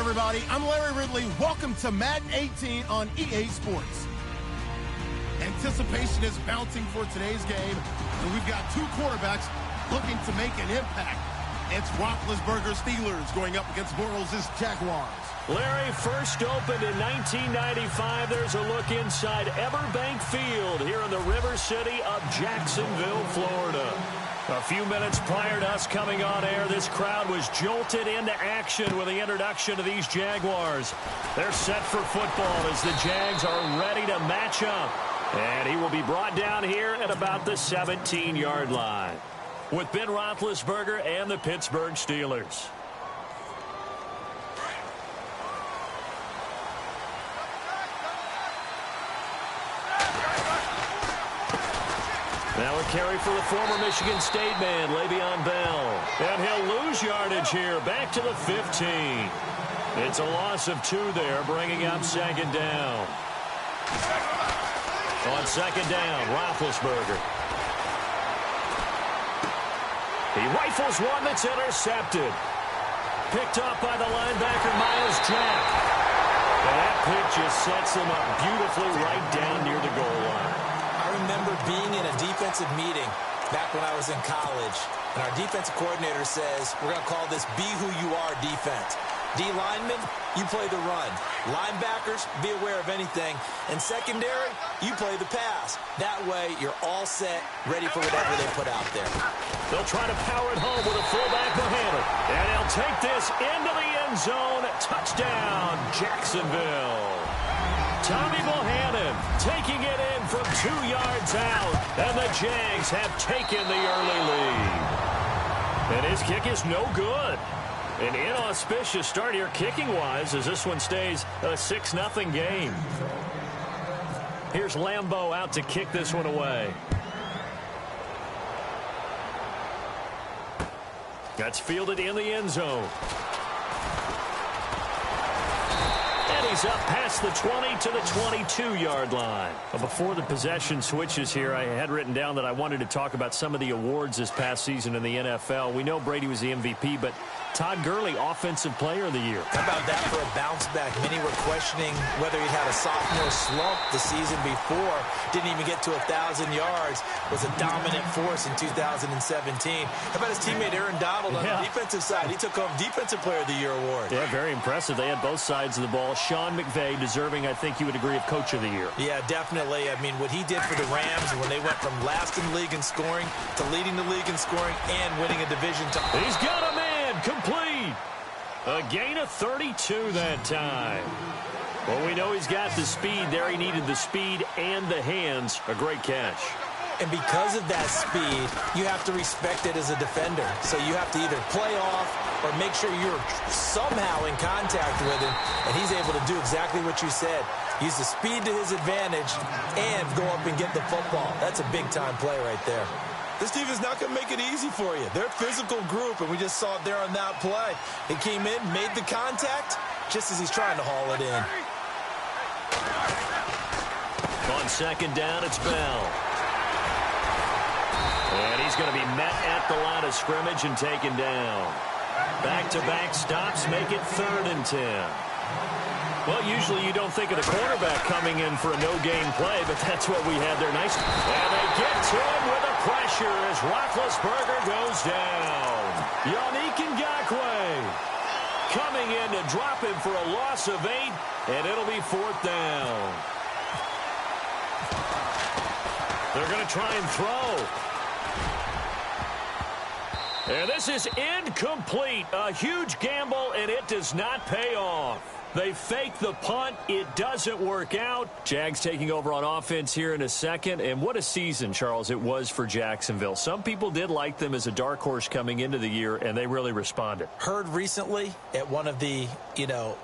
everybody. I'm Larry Ridley. Welcome to Madden 18 on EA Sports. Anticipation is mounting for today's game, and we've got two quarterbacks looking to make an impact. It's Roethlisberger Steelers going up against Bortles' Jaguars. Larry, first opened in 1995. There's a look inside Everbank Field here in the River City of Jacksonville, Florida. A few minutes prior to us coming on air, this crowd was jolted into action with the introduction of these Jaguars. They're set for football as the Jags are ready to match up. And he will be brought down here at about the 17-yard line with Ben Roethlisberger and the Pittsburgh Steelers. Now a carry for the former Michigan State man, Le'Veon Bell. And he'll lose yardage here, back to the 15. It's a loss of 2 there, bringing up second down. On second down, Roethlisberger. He rifles one that's intercepted. Picked off by the linebacker, Myles Jack. And that pick just sets him up beautifully right down near the goal line. I remember being in a defensive meeting back when I was in college, and our defensive coordinator says, we're going to call this be who you are defense. D linemen, you play the run. Linebackers, be aware of anything. And secondary, you play the pass. That way, you're all set, ready for whatever they put out there. They'll try to power it home with a fullback Bohannon. And he'll take this into the end zone. Touchdown, Jacksonville. Tommy Bohannon taking it in from 2 yards out. And the Jags have taken the early lead. And his kick is no good. An inauspicious start here kicking-wise as this one stays a 6-0 game. Here's Lambeau out to kick this one away. That's fielded in the end zone. And he's up past the 20 to the 22-yard line. But before the possession switches here, I had written down that I wanted to talk about some of the awards this past season in the NFL. We know Brady was the MVP, but Todd Gurley, Offensive Player of the Year. How about that for a bounce back? Many were questioning whether he'd had a sophomore slump the season before. Didn't even get to 1,000 yards. Was a dominant force in 2017. How about his teammate Aaron Donald on the defensive side? He took home Defensive Player of the Year award. Yeah, very impressive. They had both sides of the ball. Sean McVay deserving, I think you would agree, of Coach of the Year. Yeah, definitely. I mean, what he did for the Rams when they went from last in the league in scoring to leading the league in scoring and winning a division title. He's got a man. Complete. A gain of 32 that time. Well, we know he's got the speed there. He needed the speed and the hands. A great catch. And because of that speed, you have to respect it as a defender. So you have to either play off or make sure you're somehow in contact with him. And he's able to do exactly what you said. Use the speed to his advantage and go up and get the football. That's a big-time play right there. This team is not going to make it easy for you. They're a physical group, and we just saw it there on that play. He came in, made the contact, just as he's trying to haul it in. On second down, it's Bell. And he's going to be met at the line of scrimmage and taken down. Back-to-back stops make it 3rd and 10. Well, usually you don't think of the quarterback coming in for a no-gain play, but that's what we had there. Nice. And they get to him with the pressure as Roethlisberger goes down. Yannick Ngakoue coming in to drop him for a loss of 8, and it'll be 4th down. They're going to try and throw. And this is incomplete. A huge gamble, and it does not pay off. They fake the punt. It doesn't work out. Jags taking over on offense here in a second. And what a season, Charles, it was for Jacksonville. Some people did like them as a dark horse coming into the year, and they really responded. Heard recently at one of the,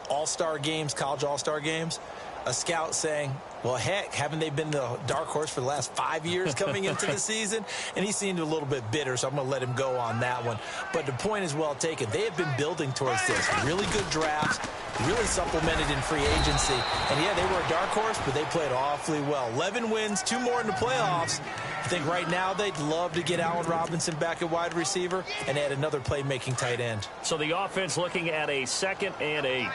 all-star games, college all-star games, a scout saying, well, heck, haven't they been the dark horse for the last 5 years coming into the season? And he seemed a little bit bitter, so I'm going to let him go on that one. But the point is well taken. They have been building towards this. Really good drafts, really supplemented in free agency. And, yeah, they were a dark horse, but they played awfully well. 11 wins, 2 more in the playoffs. think right now they'd love to get Allen Robinson back at wide receiver and add another playmaking tight end. So the offense looking at a 2nd and 8.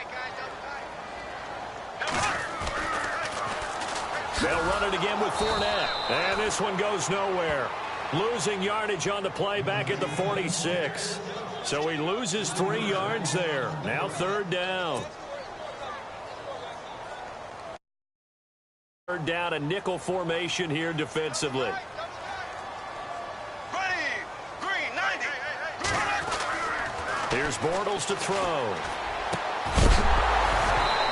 They'll run it again with Fournette. And this one goes nowhere. Losing yardage on the play back at the 46. So he loses 3 yards there. Now 3rd down. 3rd down, a nickel formation here defensively. Here's Bortles to throw.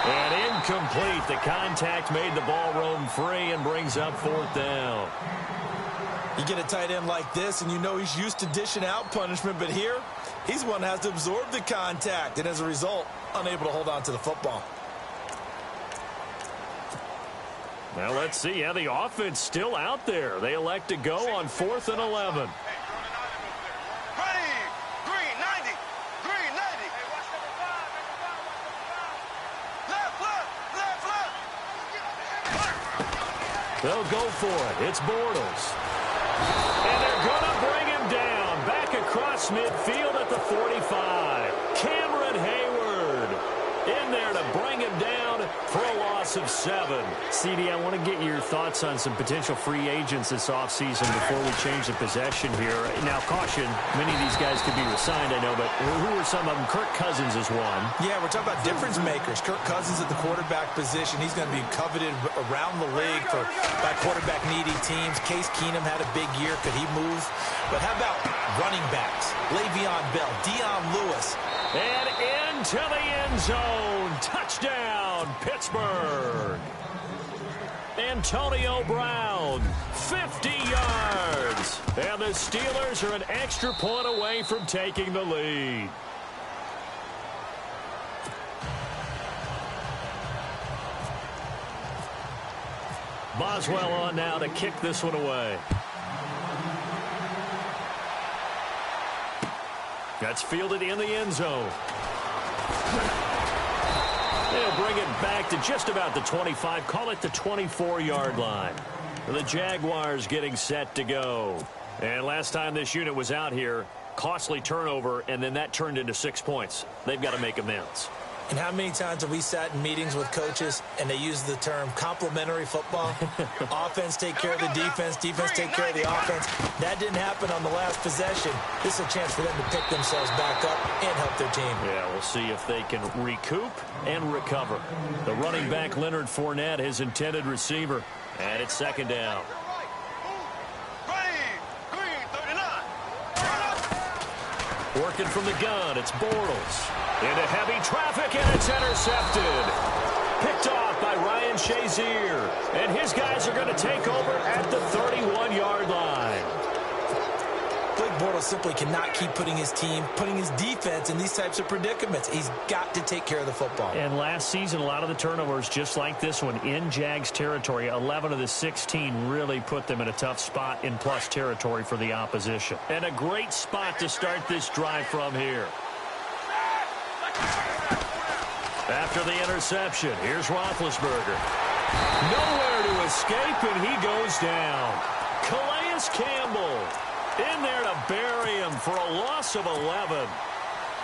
And incomplete. The contact made the ball roam free and brings up 4th down. You get a tight end like this, and you know he's used to dishing out punishment, but here, he's one that has to absorb the contact, and as a result, unable to hold on to the football. Now let's see how the offense still out there. They elect to go on 4th and 11. They'll go for it. It's Bortles. And they're going to bring him down. Back across midfield at the 45. Cameron Hayward in there to bring him down for a loss of 7. CD, I want to get your thoughts on some potential free agents this offseason before we change the possession here. Now, caution, many of these guys could be resigned, I know, but who are some of them? Kirk Cousins is one. Yeah, we're talking about difference makers. Kirk Cousins at the quarterback position. He's going to be coveted around the league by quarterback-needy teams. Case Keenum had a big year. Could he move? But how about running backs? Le'Veon Bell, Dion Lewis. And into the end zone. Touchdown, Pittsburgh. Antonio Brown, 50 yards. And the Steelers are an extra point away from taking the lead. Boswell on now to kick this one away. That's fielded in the end zone. They'll bring it back to just about the 25. Call it the 24-yard line. The Jaguars getting set to go. And last time this unit was out here, costly turnover, and then that turned into 6 points. They've got to make amends. And how many times have we sat in meetings with coaches and they use the term complementary football? Offense take care of the defense, defense take care of the offense. That didn't happen on the last possession. This is a chance for them to pick themselves back up and help their team. Yeah, we'll see if they can recoup and recover. The running back, Leonard Fournette, his intended receiver. And it's 2nd down. Working from the gun, it's Bortles. Into heavy traffic, and it's intercepted. Picked off by Ryan Shazier. And his guys are going to take over at the 31-yard line. Blake Bortles simply cannot keep putting his team, putting his defense in these types of predicaments. He's got to take care of the football. And last season, a lot of the turnovers, just like this one, in Jags territory, 11 of the 16 really put them in a tough spot in plus territory for the opposition. And a great spot to start this drive from here. After the interception, here's Roethlisberger. Nowhere to escape, and he goes down. Calais Campbell in there to bury him for a loss of 11.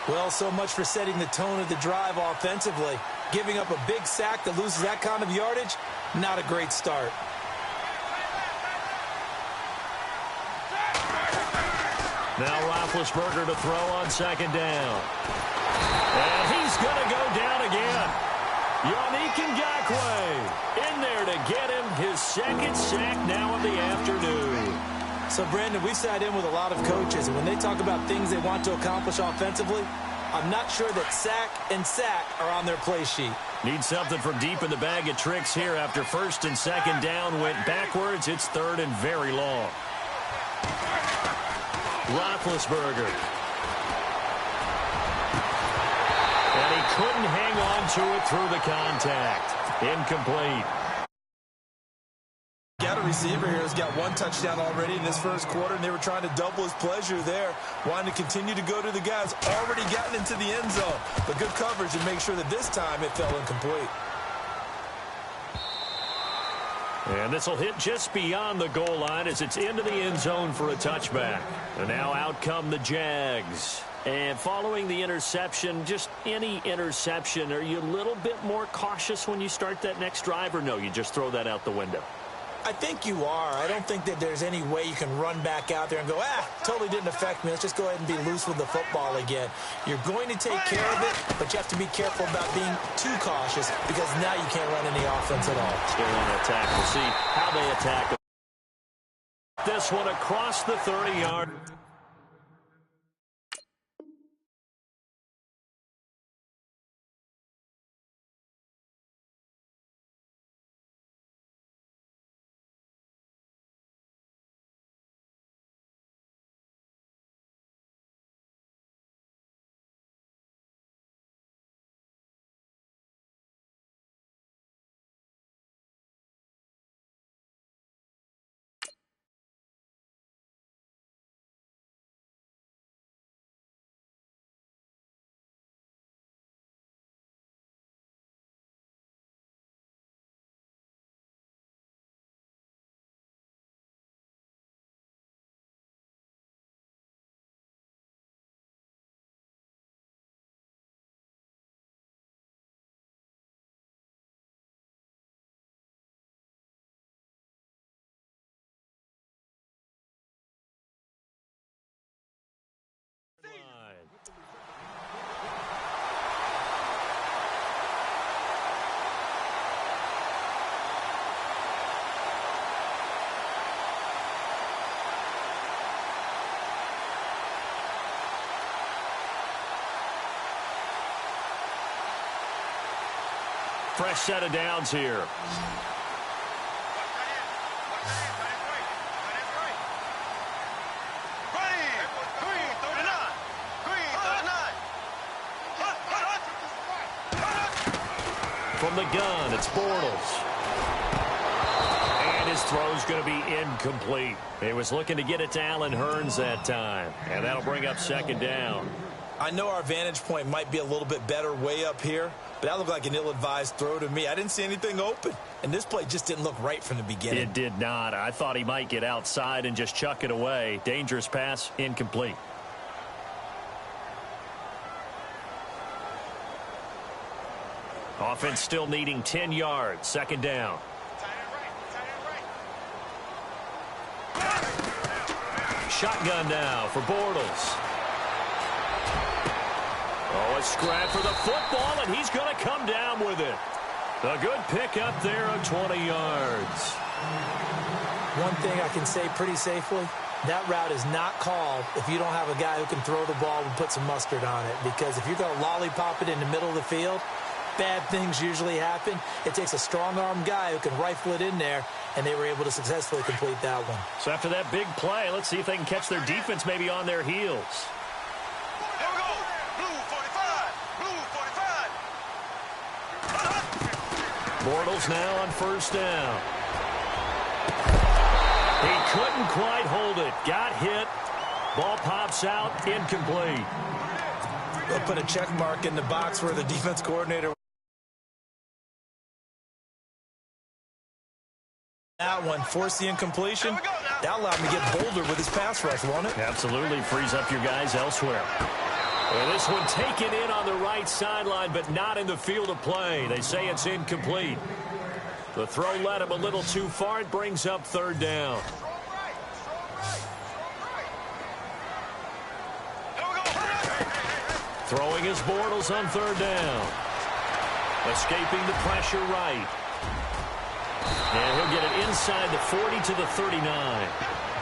Well, so much for setting the tone of the drive offensively. Giving up a big sack that loses that kind of yardage, not a great start. Now Roethlisberger to throw on 2nd down. And he's going to go down again. Yannick Ngakoue in there to get him his 2nd sack now of the afternoon. So, Brandon, we've sat in with a lot of coaches, and when they talk about things they want to accomplish offensively, I'm not sure that sack and sack are on their play sheet. Need something from deep in the bag of tricks here after 1st and 2nd down went backwards. It's 3rd and very long. Roethlisberger. And he couldn't hang on to it through the contact. Incomplete. Got a receiver here who's got 1 touchdown already in this first quarter, and they were trying to double his pleasure there, wanting to continue to go to the guys already gotten into the end zone. But good coverage and make sure that this time it fell incomplete. And this will hit just beyond the goal line as it's into the end zone for a touchback. And now out come the Jags. And following the interception, just any interception, are you a little bit more cautious when you start that next drive, or no, you just throw that out the window? I think you are. I don't think that there's any way you can run back out there and go, totally didn't affect me. Let's just go ahead and be loose with the football again. You're going to take care of it, but you have to be careful about being too cautious because now you can't run any offense at all. Still on attack. We'll see how they attack. This one across the 30-yard. Fresh set of downs here. From the gun, it's Bortles. And his throw's going to be incomplete. He was looking to get it to Allen Hurns that time. And that'll bring up second down. I know our vantage point might be a little bit better way up here, but that looked like an ill-advised throw to me. I didn't see anything open, and this play just didn't look right from the beginning. It did not. I thought he might get outside and just chuck it away. Dangerous pass, incomplete. Offense still needing 10 yards. Second down. Shotgun now for Bortles. Oh, a scrap for the football, and he's going to come down with it. A good pick up there of 20 yards. One thing I can say pretty safely, that route is not called if you don't have a guy who can throw the ball and put some mustard on it. Because if you're going to lollipop it in the middle of the field, bad things usually happen. It takes a strong-arm guy who can rifle it in there, and they were able to successfully complete that one. So after that big play, let's see if they can catch their defense maybe on their heels. Bortles now on first down. He couldn't quite hold it. Got hit. Ball pops out. Incomplete. They'll put a check mark in the box where the defense coordinator. That one forced the incompletion. That allowed him to get bolder with his pass rush, won't it? Absolutely. Frees up your guys elsewhere. Well, this one taken in on the right sideline, but not in the field of play. They say it's incomplete. The throw led him a little too far. It brings up third down. Throwing his Bortles on third down. Escaping the pressure right. And he'll get it inside the 40 to the 39.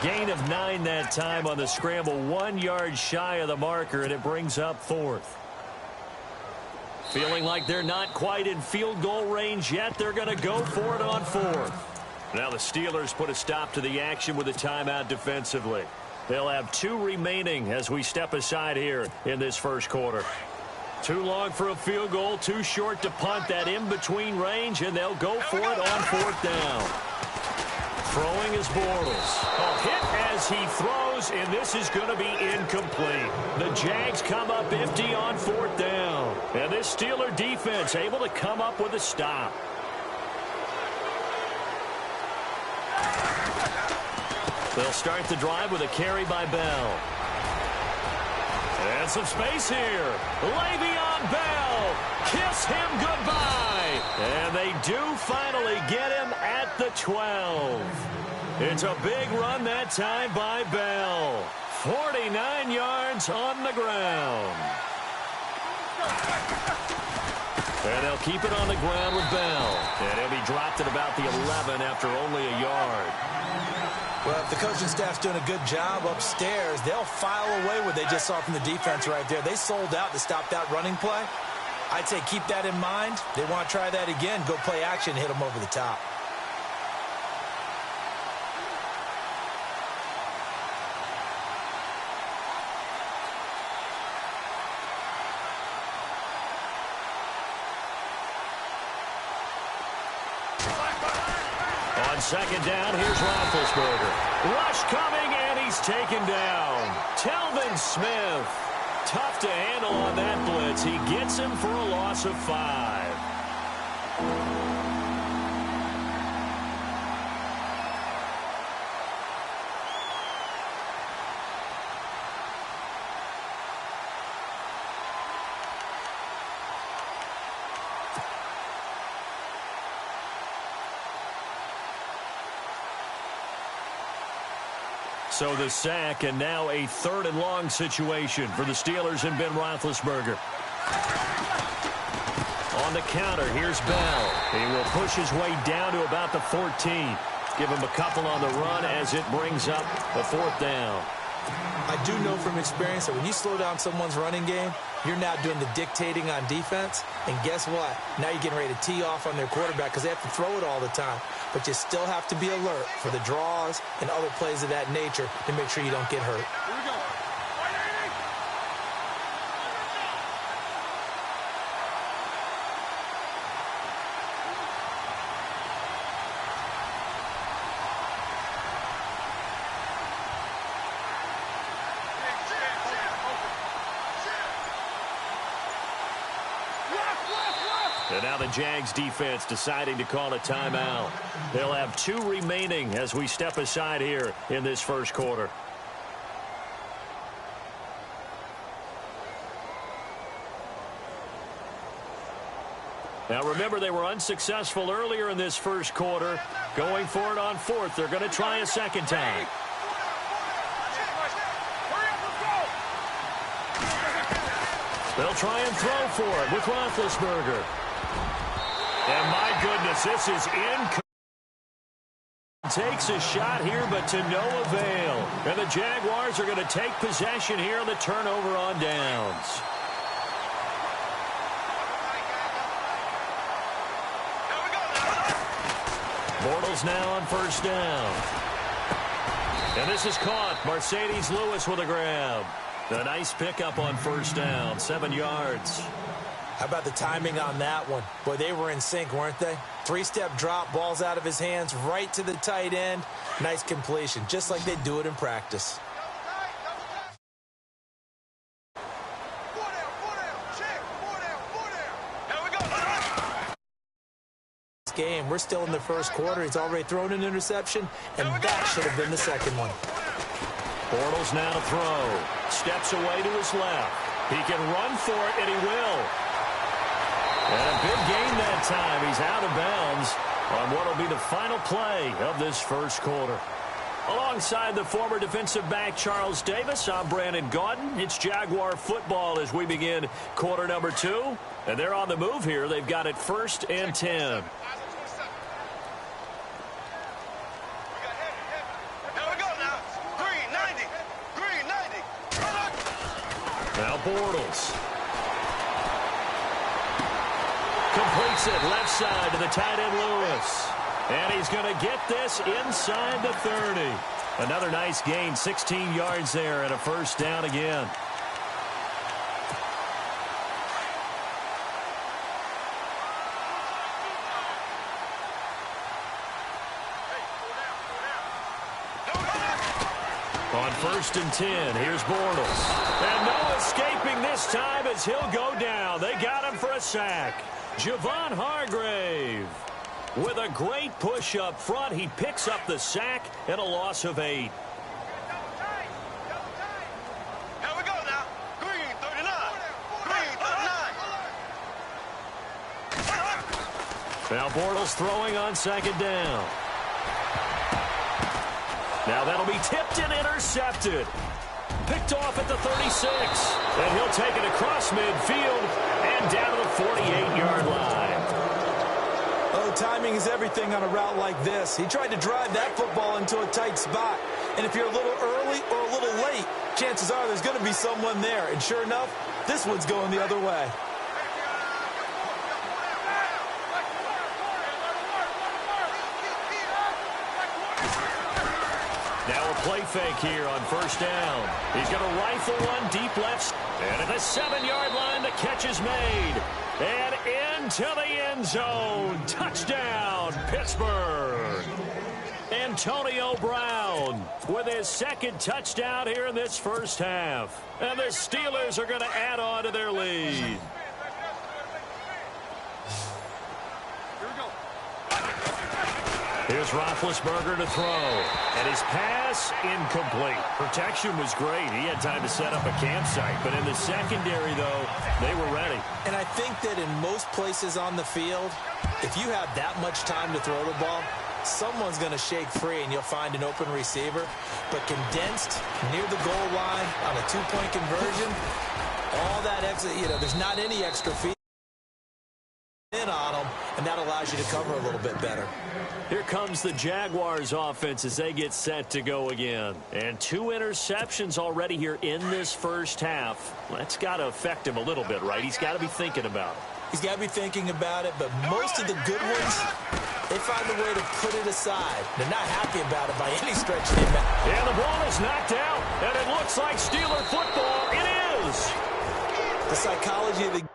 Gain of 9 that time on the scramble. 1 yard shy of the marker, and it brings up fourth. Feeling like they're not quite in field goal range yet. They're going to go for it on fourth. Now the Steelers put a stop to the action with a timeout defensively. They'll have 2 remaining as we step aside here in this first quarter. Too long for a field goal, too short to punt. That in-between range, and they'll go for it on fourth down. Throwing is Bortles. A hit as he throws, and this is going to be incomplete. The Jags come up empty on fourth down. And this Steeler defense able to come up with a stop. They'll start the drive with a carry by Bell. And some space here. Le'Veon Bell. Kiss him goodbye. And they do finally get him at the 12. It's a big run that time by Bell. 49 yards on the ground. And they'll keep it on the ground with Bell. And he'll be dropped at about the 11 after only a yard. Well, if the coaching staff's doing a good job upstairs, they'll file away what they just saw from the defense right there. They sold out to stop that running play. I'd say keep that in mind. They want to try that again. Go play action, hit them over the top. On second down, here's Roethlisberger. Rush coming, and he's taken down. Telvin Smith. Tough to handle on that blitz. He gets him for a loss of 5. So the sack, and now a 3rd and long situation for the Steelers and Ben Roethlisberger. On the counter, here's Bell. He will push his way down to about the 14. Give him a couple on the run as it brings up the 4th down. I do know from experience that when you slow down someone's running game, you're now doing the dictating on defense. And guess what? Now you're getting ready to tee off on their quarterback because they have to throw it all the time. But you still have to be alert for the draws and other plays of that nature to make sure you don't get hurt. Here we go. And now the Jags defense deciding to call a timeout. They'll have 2 remaining as we step aside here in this first quarter. Now remember, they were unsuccessful earlier in this first quarter. Going for it on 4th. They're going to try a second time. They'll try and throw for it with Roethlisberger. And my goodness, this is incomplete. Takes a shot here, but to no avail. And the Jaguars are going to take possession here on the turnover on downs. Bortles now on 1st down. And this is caught. Mercedes Lewis with a grab. A nice pickup on 1st down, 7 yards. How about the timing on that one? Boy, they were in sync, weren't they? 3-step drop, ball's out of his hands, right to the tight end. Nice completion, just like they do it in practice. Game. We're still in the first quarter. He's already thrown an interception, and that should have been the second one. Bortles now to throw. Steps away to his left. He can run for it, and he will. And a big gain that time. He's out of bounds on what will be the final play of this first quarter. Alongside the former defensive back Charles Davis, I'm Brandon Gaudin. It's Jaguar football as we begin quarter number 2. And they're on the move here. They've got it 1st and 10. Now Bortles. Completes it left side to the tight end Lewis. And he's going to get this inside the 30. Another nice gain, 16 yards there and a 1st down again. On 1st and 10, here's Bortles. And no escaping this time as he'll go down. They got him for a sack. Javon Hargrave with a great push up front. He picks up the sack and a loss of 8. Now Bortles throwing on second down. Now that'll be tipped and intercepted. Picked off at the 36. And he'll take it across midfield and down to the 48-yard line. Oh, timing is everything on a route like this. He tried to drive that football into a tight spot. And if you're a little early or a little late, chances are there's going to be someone there. And sure enough, this one's going the other way. Now a play fake here on first down. He's going to rifle one deep left. And at the 7-yard line, the catch is made. And into the end zone. Touchdown, Pittsburgh. Antonio Brown with his second touchdown here in this first half. And the Steelers are going to add on to their lead. Here's Roethlisberger to throw. And his pass incomplete. Protection was great. He had time to set up a campsite. But in the secondary, though, they were ready. And I think that in most places on the field, if you have that much time to throw the ball, someone's going to shake free and you'll find an open receiver. But condensed near the goal line on a two-point conversion, all that extra, there's not any extra feet in on them, and that allows you to cover a little bit better. Here comes the Jaguars offense as they get set to go again. And 2 interceptions already here in this first half. That's got to affect him a little bit, right? He's got to be thinking about it. He's got to be thinking about it, but most of the good ones, they find a way to put it aside. They're not happy about it by any stretch of the imagination. And the ball is knocked out, and it looks like Steeler football. It is. The psychology of the game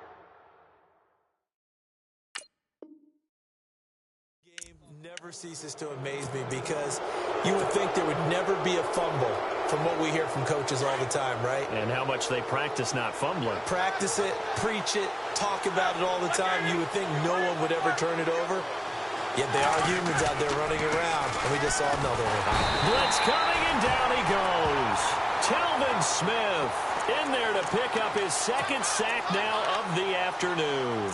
never ceases to amaze me, because you would think there would never be a fumble from what we hear from coaches all the time, right? And how much they practice not fumbling. Practice it, preach it, talk about it all the time. You would think no one would ever turn it over. Yet they are humans out there running around, and we just saw another one. Blitz coming, and down he goes. Telvin Smith in there to pick up his second sack now of the afternoon.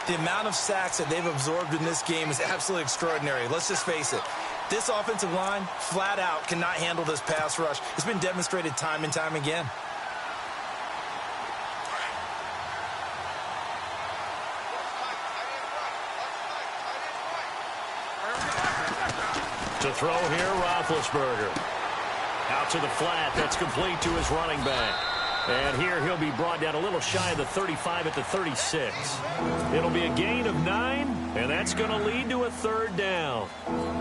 The amount of sacks that they've absorbed in this game is absolutely extraordinary. Let's just face it. This offensive line, flat out, cannot handle this pass rush. It's been demonstrated time and time again. To throw here, Roethlisberger. Out to the flat. That's complete to his running back. And here he'll be brought down a little shy of the 35 at the 36. It'll be a gain of 9, and that's going to lead to a third down.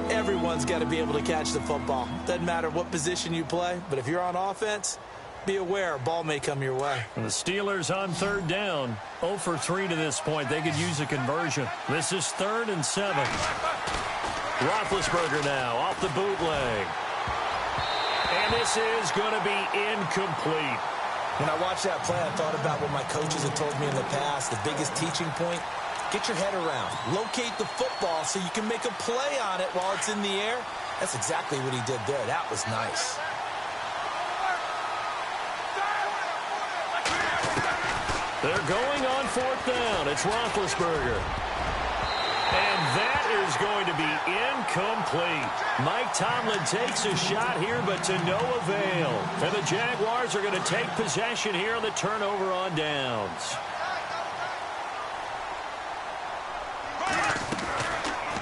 Everyone's got to be able to catch the football. Doesn't matter what position you play, but if you're on offense, be aware a ball may come your way. And the Steelers on third down, 0 for 3 to this point. They could use a conversion. This is 3rd and 7. Roethlisberger now off the bootleg. And this is going to be incomplete. When I watched that play, I thought about what my coaches had told me in the past. The biggest teaching point, get your head around. Locate the football so you can make a play on it while it's in the air. That's exactly what he did there. That was nice. They're going on 4th down. It's Roethlisberger. And that is going to be incomplete. Mike Tomlin takes a shot here, but to no avail. And the Jaguars are going to take possession here on the turnover on downs.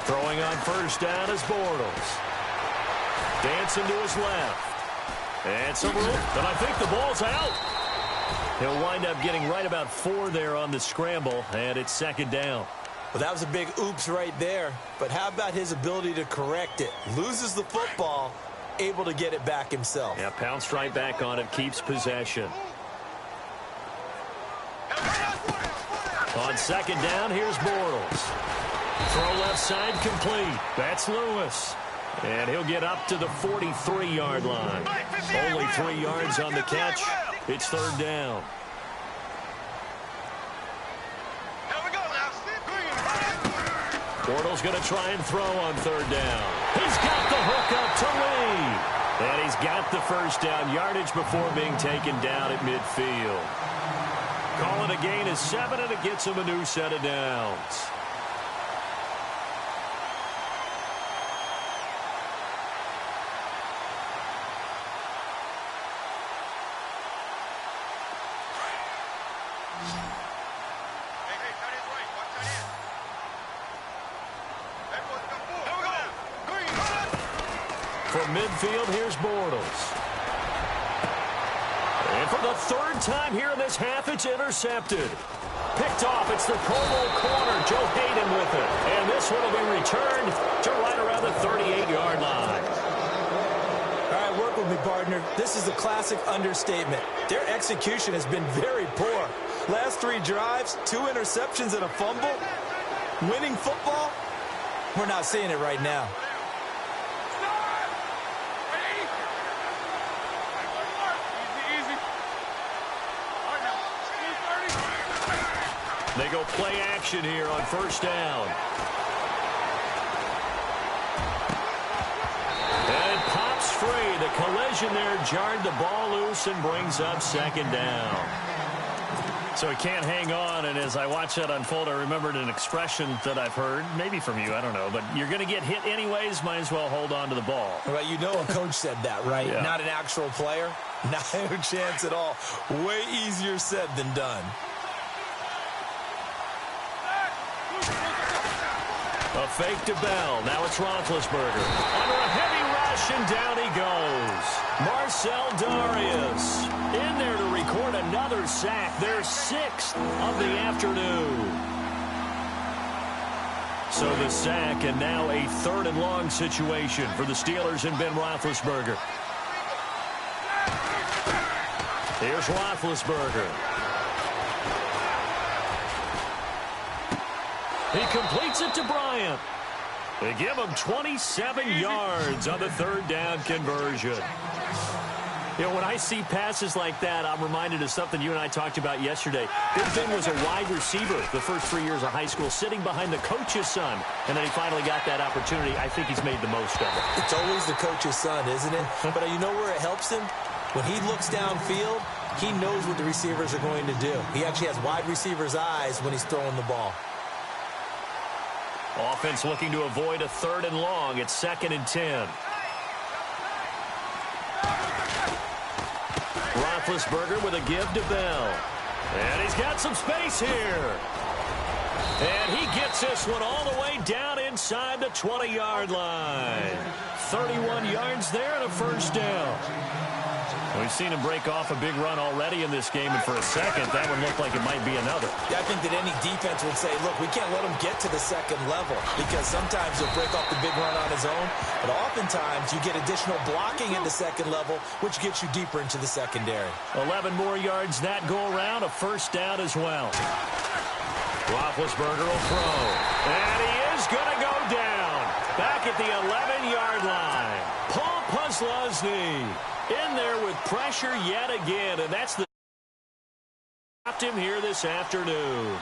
Throwing on first down is Bortles. Dancing to his left. And some room. And I think the ball's out. He'll wind up getting right about 4 there on the scramble, and it's 2nd down. Well, that was a big oops right there. But how about his ability to correct it? Loses the football, able to get it back himself. Yeah, pounced right back on it, keeps possession. On 2nd down, here's Bortles. Throw left side complete. That's Lewis. And he'll get up to the 43-yard line. Only 3 yards on the catch. It's 3rd down. Bortles going to try and throw on 3rd down. He's got the hook up to Lee. And he's got the first down yardage before being taken down at midfield. Calling a gain of 7, and it gets him a new set of downs. From midfield, here's Bortles. And for the third time here in this half, it's intercepted. Picked off. It's the Como corner. Joe Hayden with it. And this one will be returned to right around the 38-yard line. All right, work with me, partner. This is a classic understatement. Their execution has been very poor. Last 3 drives, 2 interceptions and a fumble. Winning football? We're not seeing it right now. They go play action here on first down. And it pops free. The collision there jarred the ball loose and brings up second down. So he can't hang on, and as I watch that unfold, I remembered an expression that I've heard, maybe from you, I don't know, but you're going to get hit anyways, might as well hold on to the ball. Well, you know a coach said that, right? Yeah. Not an actual player. Not a chance at all. Way easier said than done. A fake to Bell. Now it's Roethlisberger. Under a heavy rush, and down he goes. Marcell Dareus in there to record another sack. Their 6th of the afternoon. So the sack, and now a 3rd and long situation for the Steelers and Ben Roethlisberger. Here's Roethlisberger. He completes it to Bryant. They give him 27 yards on the 3rd down conversion. You know, when I see passes like that, I'm reminded of something you and I talked about yesterday. Big Ben was a wide receiver the first 3 years of high school, sitting behind the coach's son, and then he finally got that opportunity. I think he's made the most of it. It's always the coach's son, isn't it? But you know where it helps him? When he looks downfield, he knows what the receivers are going to do. He actually has wide receivers' eyes when he's throwing the ball. Offense looking to avoid a 3rd and long. It's 2nd and 10. Roethlisberger with a give to Bell. And he's got some space here. And he gets this one all the way down inside the 20-yard line. 31 yards there and a first down. We've seen him break off a big run already in this game, and for a second, that one looked like it might be another. Yeah, I think that any defense would say, look, we can't let him get to the 2nd level, because sometimes he'll break off the big run on his own, but oftentimes you get additional blocking at the 2nd level, which gets you deeper into the secondary. 11 more yards that go around, a first down as well. Roethlisberger will throw, and he is going to go down. Back at the 11-yard line. Paul Posluszny in there with pressure yet again, and that's the stopped him here this afternoon.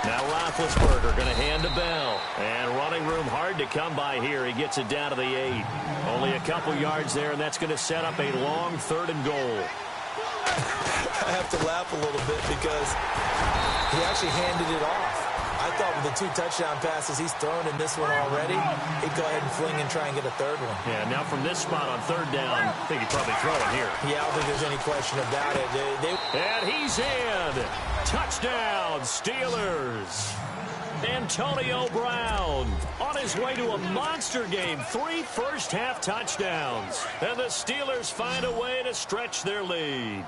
Now Roethlisberger going to hand to Bell, and running room hard to come by here. He gets it down to the 8. Only a couple yards there, and that's going to set up a long 3rd and goal. I have to laugh a little bit because he actually handed it off. I thought with the 2 touchdown passes he's thrown in this one already, he'd go ahead and fling and try and get a 3rd one. Yeah, now from this spot on 3rd down, I think he'd probably throw it here. Yeah, I don't think there's any question about it. And he's in. Touchdown, Steelers. Antonio Brown on his way to a monster game. 3 first-half touchdowns. And the Steelers find a way to stretch their lead.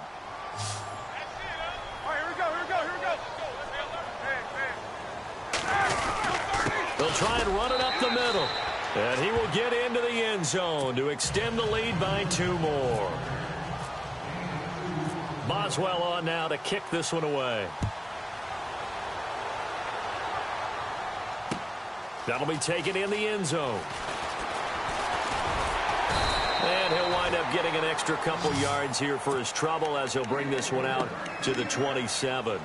They'll try and run it up the middle. And he will get into the end zone to extend the lead by 2 more. Boswell on now to kick this one away. That'll be taken in the end zone. And he'll wind up getting an extra couple yards here for his trouble as he'll bring this one out to the 27.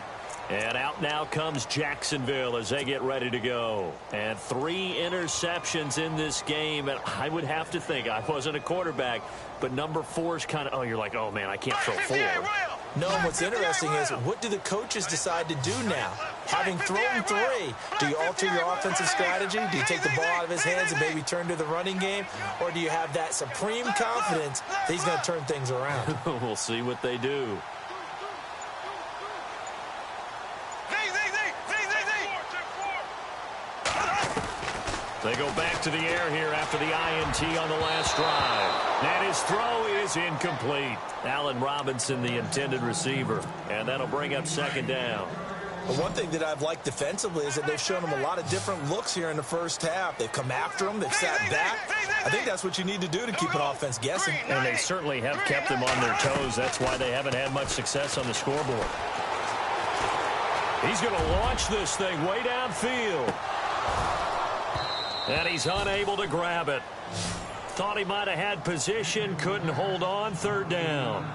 And out now comes Jacksonville as they get ready to go. And 3 interceptions in this game. And I would have to think, I wasn't a quarterback, but number 4 is kind of, you're like, oh, man, I can't throw 4. No, and what's interesting is, what do the coaches decide to do now? Having thrown 3, do you alter your offensive strategy? Do you take the ball out of his hands and maybe turn to the running game? Or do you have that supreme confidence that he's going to turn things around? We'll see what they do. They go back to the air here after the INT on the last drive. And his throw is incomplete. Allen Robinson, the intended receiver. And that'll bring up second down. But one thing that I've liked defensively is that they've shown them a lot of different looks here in the first half. They've come after them. They've sat back. I think that's what you need to do to keep an offense guessing. And they certainly have kept them on their toes. That's why they haven't had much success on the scoreboard. He's going to launch this thing way downfield. And he's unable to grab it. Thought he might have had position, couldn't hold on, third down.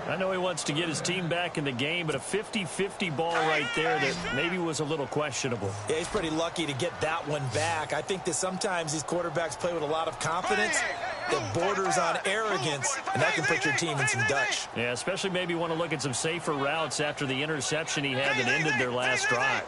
I know he wants to get his team back in the game, but a 50-50 ball right there that maybe was a little questionable. Yeah, he's pretty lucky to get that one back. I think that sometimes these quarterbacks play with a lot of confidence that borders on arrogance, and that can put your team in some Dutch. Yeah, especially maybe want to look at some safer routes after the interception he had that ended their last drive.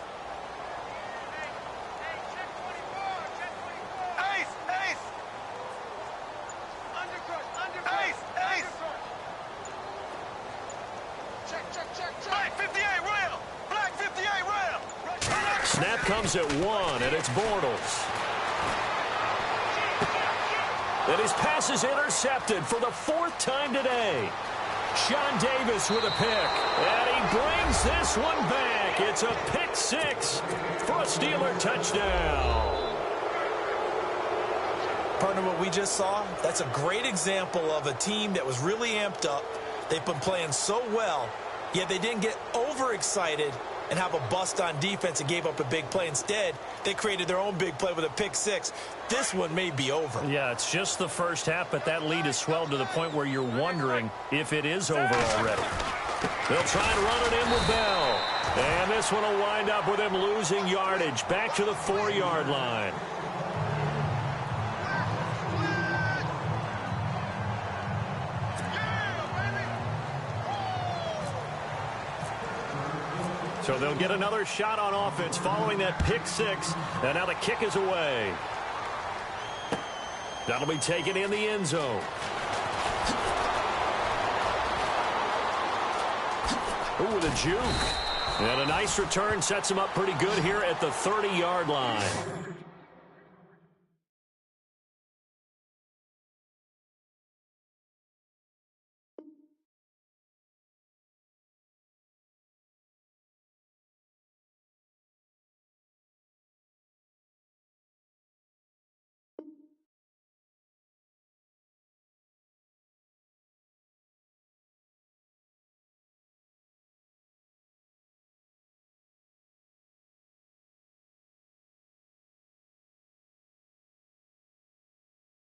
Snap comes at 1, and it's Bortles. And his pass is intercepted for the 4th time today. Sean Davis with a pick. And he brings this one back. It's a pick 6 for a Steeler touchdown. Partner, what we just saw, that's a great example of a team that was really amped up. They've been playing so well, yet they didn't get overexcited and have a bust on defense and gave up a big play. Instead, they created their own big play with a pick 6. This one may be over. Yeah, it's just the first half, but that lead has swelled to the point where you're wondering if it is over already. They'll try and run it in with Bell. And this one will wind up with him losing yardage back to the 4-yard line. So they'll get another shot on offense following that pick 6. And now the kick is away. That'll be taken in the end zone. Ooh, with a juke. And a nice return sets him up pretty good here at the 30-yard line.